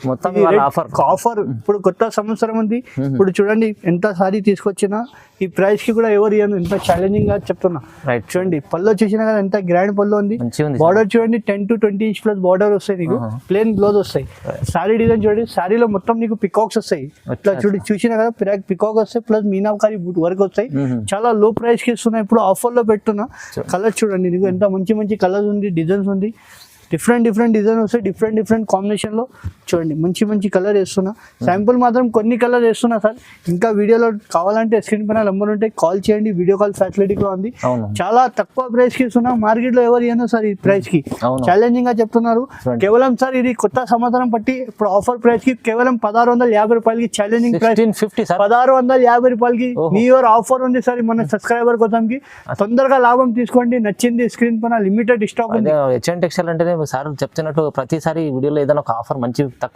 మొత్తం ఆఫర్ ఇప్పుడు కొత్త సంవత్సరం ఉంది. ఇప్పుడు చూడండి ఎంత సారీ తీసుకొచ్చినా ఈ ప్రైస్ కి కూడా ఎవరు ఇవ్వను, ఎంత ఛాలెంజింగ్ గా చెప్తున్నా. చూడండి పళ్ళు చూసినా కదా ఎంత గ్రాండ్ పళ్ళు ఉంది. బార్డర్ చూడండి 10 to 20 inch ప్లస్ బార్డర్ వస్తాయి నీకు, ప్లేన్ బ్లౌజ్ వస్తాయి. సారీ డిజైన్ చూడండి, సారీలో మొత్తం నీకు పికాక్స్ వస్తాయి. ఇట్లా చూసినా కదా పికాక్ వస్తాయి, ప్లస్ మీనాకారి వర్క్ వస్తాయి. చాలా లో ప్రైస్ కి ఇస్తున్నా, ఇప్పుడు ఆఫర్ లో పెట్టున్నా. కలర్ చూడండి నీకు ఎంత మంచి మంచి కలర్స్ ఉంది, డిజైన్స్ ఉంది. డిఫరెంట్ డిజైన్ వస్తాయి, డిఫరెంట్ కాంబినేషన్ లో. చూడండి మంచి కలర్ వేస్తున్నా. శాంపుల్ మాత్రం కొన్ని కలర్ వేస్తున్నా సార్. ఇంకా వీడియోలో కావాలంటే స్క్రీన్ పైన నెంబర్ ఉంటే కాల్ చేయండి, వీడియో కాల్ ఫెసిలిటీ కూడా ఉంది. చాలా తక్కువ ప్రైస్ కి ఇస్తున్నా, మార్కెట్ లో ఎవరు ఇవ్వను సార్ ఈ ప్రైస్ కి. ఛాలెంజింగ్ గా చెప్తున్నారు. కేవలం సార్ ఇది కొత్త సంవత్సరం బట్టి ఇప్పుడు ఆఫర్ ప్రైస్ కి కేవలం 1650 రూపాయలకి ఛాలెంజింగ్ ప్రైస్. 1650 రూపాయలకి న్యూ ఇయర్ ఆఫర్ ఉంది సార్. మన సబ్స్క్రైబర్ కోసం కి తొందరగా లాభం తీసుకోండి. నచ్చింది స్క్రీన్ పైన లిమిటెడ్ స్టాక్ ఉంది. హెచ్ఎన్ టెక్స్టైల్ అంటే సార్ చెప్తున్నట్టు ప్రతిసారి వీడియోలో ఏదైనా ఒక ఆఫర్ మంచి